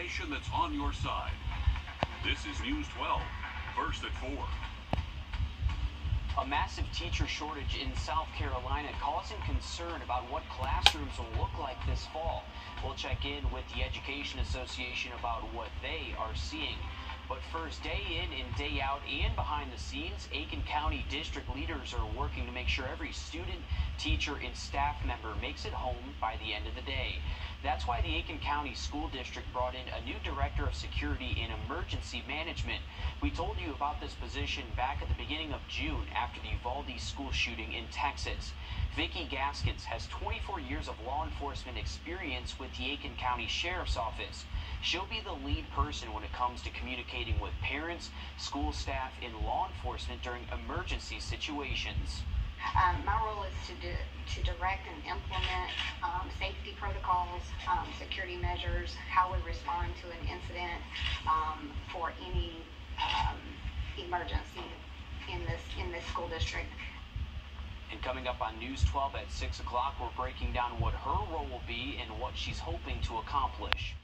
station that's on your side. This is News 12, first at 4. A massive teacher shortage in South Carolina causing concern about what classrooms will look like this fall. We'll check in with the Education Association about what they are seeing. But first, day in and day out and behind the scenes, Aiken County district leaders are working to make sure every student, teacher, and staff member makes it home by the end of the day. That's why the Aiken County School District brought in a new Director of Security and Emergency Management. We told you about this position back at the beginning of June after the Uvalde school shooting in Texas. Vicki Gaskins has 24 years of law enforcement experience with the Aiken County Sheriff's Office. She'll be the lead person when it comes to communicating with parents, school staff, and law enforcement during emergency situations. My role is to direct and implement safety protocols, security measures, how we respond to an incident for any emergency in this school district. And coming up on News 12 at 6 o'clock, we're breaking down what her role will be and what she's hoping to accomplish.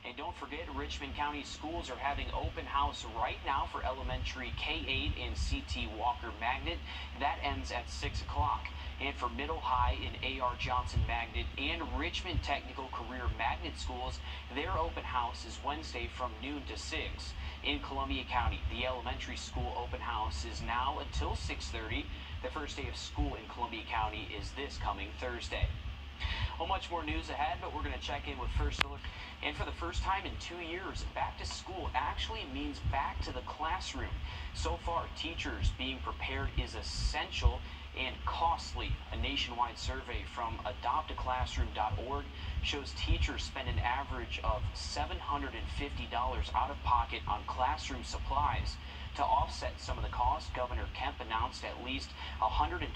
And don't forget, Richmond County schools are having open house right now for elementary K-8 and CT Walker Magnet. That ends at 6 o'clock. And for Middle High and A.R. Johnson Magnet and Richmond Technical Career Magnet schools, their open house is Wednesday from noon to 6. In Columbia County, the elementary school open house is now until 6:30. The first day of school in Columbia County is this coming Thursday. Well, much more news ahead, but we're going to check in with First Alert. And for the first time in 2 years, back to school actually means back to the classroom. So far, teachers being prepared is essential and costly. A nationwide survey from adoptaclassroom.org shows teachers spend an average of $750 out of pocket on classroom supplies. To offset some of the costs, Governor Kemp announced at least $125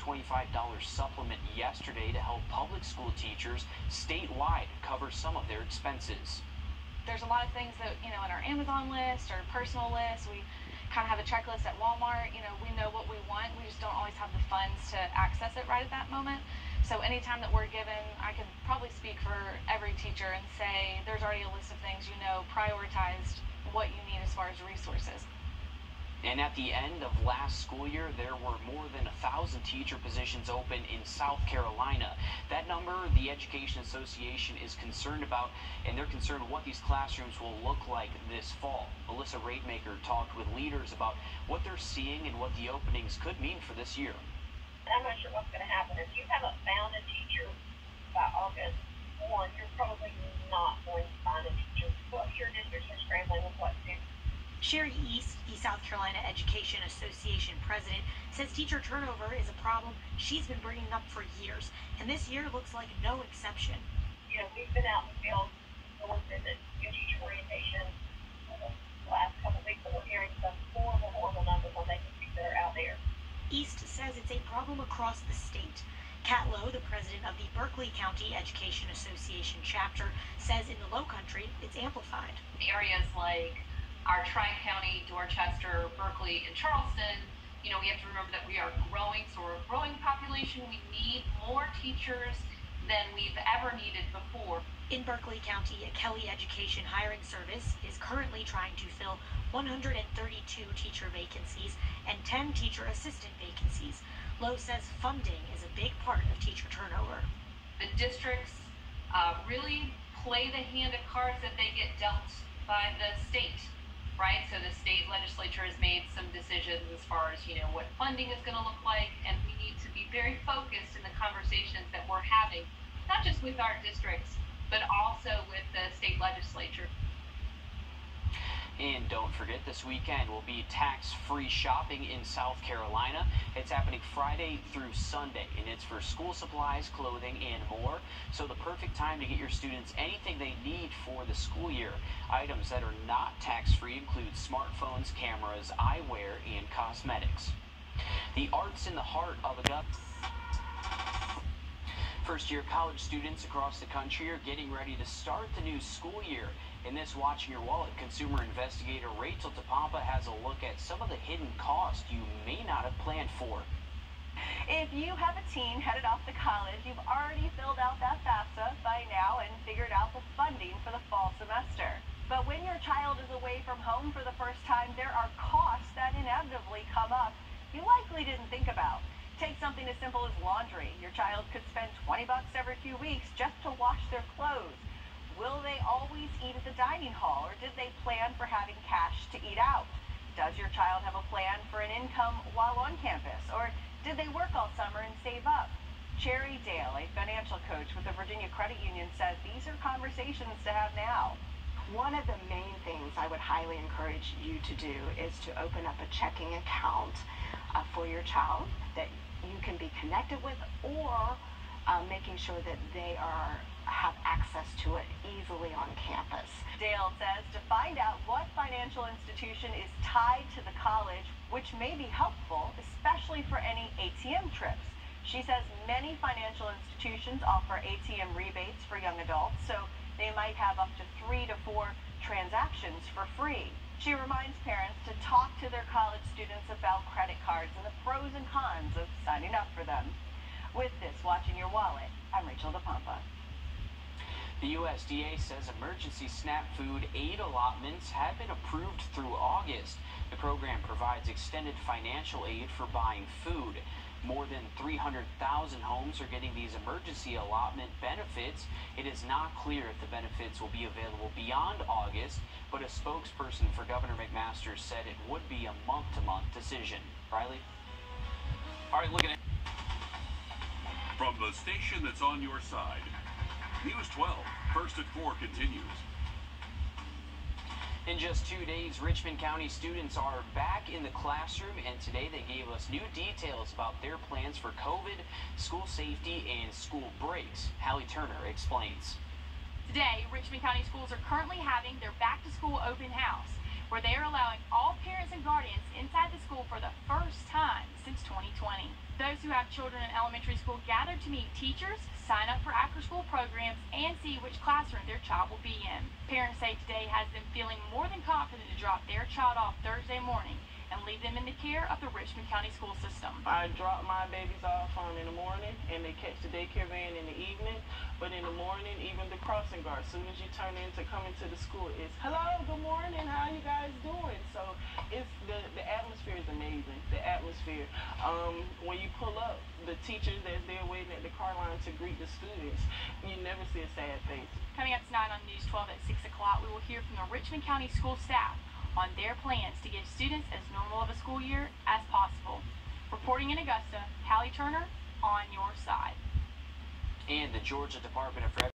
supplement yesterday to help public school teachers statewide cover some of their expenses. There's a lot of things that, in our Amazon list or personal list, we kind of have a checklist at Walmart. We know what we want. We just don't always have the funds to access it right at that moment. So anytime that we're given, I can probably speak for every teacher and say there's already a list of things, prioritized what you need as far as resources. And at the end of last school year, there were more than 1,000 teacher positions open in South Carolina. That number, the Education Association is concerned about, and they're concerned what these classrooms will look like this fall. Melissa Raidmaker talked with leaders about what they're seeing and what the openings could mean for this year. I'm not sure what's going to happen. If you haven't found a teacher by August 1, you're probably not going to find a teacher. Well, your districts are scrambling with what to do. Sherry East, the South Carolina Education Association president, says teacher turnover is a problem she's been bringing up for years, and this year looks like no exception. We've been out in the field doing visits, teacher orientation the last couple of weeks, and we're hearing some horrible numbers on vacancies that are out there. East says it's a problem across the state. Kat Lowe, the president of the Berkeley County Education Association chapter, says in the Lowcountry it's amplified. Areas like our Tri-County, Dorchester, Berkeley, and Charleston, we have to remember that we are growing, so we're a growing population. We need more teachers than we've ever needed before. In Berkeley County, a Kelly Education Hiring Service is currently trying to fill 132 teacher vacancies and 10 teacher assistant vacancies. Lowe says funding is a big part of teacher turnover. The districts really play the hand of cards that they get dealt by the state. Right, so the state legislature has made some decisions as far as, what funding is going to look like, and we need to be very focused in the conversations that we're having, not just with our districts, but also with the state legislature. And don't forget, this weekend will be tax-free shopping in South Carolina. It's happening Friday through Sunday, and it's for school supplies, clothing, and more. So the perfect time to get your students anything they need for the school year. Items that are not tax-free include smartphones, cameras, eyewear, and cosmetics. The arts in the heart of Augusta. First-year college students across the country are getting ready to start the new school year. In this Watching Your Wallet, consumer investigator Rachel Tapampa has a look at some of the hidden costs you may not have planned for. If you have a teen headed off to college, you've already filled out that FAFSA by now and figured out the funding for the fall semester. But when your child is away from home for the first time, there are costs that inevitably come up you likely didn't think about. Take something as simple as laundry. Your child could spend 20 bucks every few weeks just to wash their clothes. Will they always eat at the dining hall, or did they plan for having cash to eat out? Does your child have a plan for an income while on campus, or did they work all summer and save up? Cherry Dale, a financial coach with the Virginia Credit Union, says these are conversations to have now. One of the main things I would highly encourage you to do is to open up a checking account for your child that you can be connected with, or making sure that they have access to it easily on campus. Dale says to find out what financial institution is tied to the college, which may be helpful, especially for any ATM trips. She says many financial institutions offer ATM rebates for young adults, so they might have up to 3 to 4 transactions for free. She reminds parents to talk to their college students about credit cards and the pros and cons of signing up for them. With this, Watching Your Wallet, I'm Rachel DePompa. The USDA says emergency SNAP food aid allotments have been approved through August. The program provides extended financial aid for buying food. More than 300,000 homes are getting these emergency allotment benefits. It is not clear if the benefits will be available beyond August, but a spokesperson for Governor McMaster said it would be a month-to-month decision. Riley? All right, looking at... From the station that's on your side, News 12, First at 4 continues. In just 2 days, Richmond County students are back in the classroom, and today they gave us new details about their plans for COVID, school safety, and school breaks. Hallie Turner explains. Today, Richmond County schools are currently having their back-to-school open house, where they are allowing all parents and guardians inside the school for the first time since 2020. Those who have children in elementary school gather to meet teachers, sign up for after-school programs, and see which classroom their child will be in. Parents say today has them feeling more than confident to drop their child off Thursday morning and leave them in the care of the Richmond County school system. I drop my babies off in the morning, and they catch the daycare van in the evening. But in the morning, even the crossing guard, as soon as you turn in to come into the school, it's, hello, good morning, how you guys doing? So it's the atmosphere is amazing, the atmosphere. When you pull up, the teachers that's there waiting at the car line to greet the students, you never see a sad face. Coming up tonight on News 12 at 6 o'clock, we will hear from the Richmond County school staff on their plans to give students as normal of a school year as possible. Reporting in Augusta, Hallie Turner, on your side. And the Georgia Department of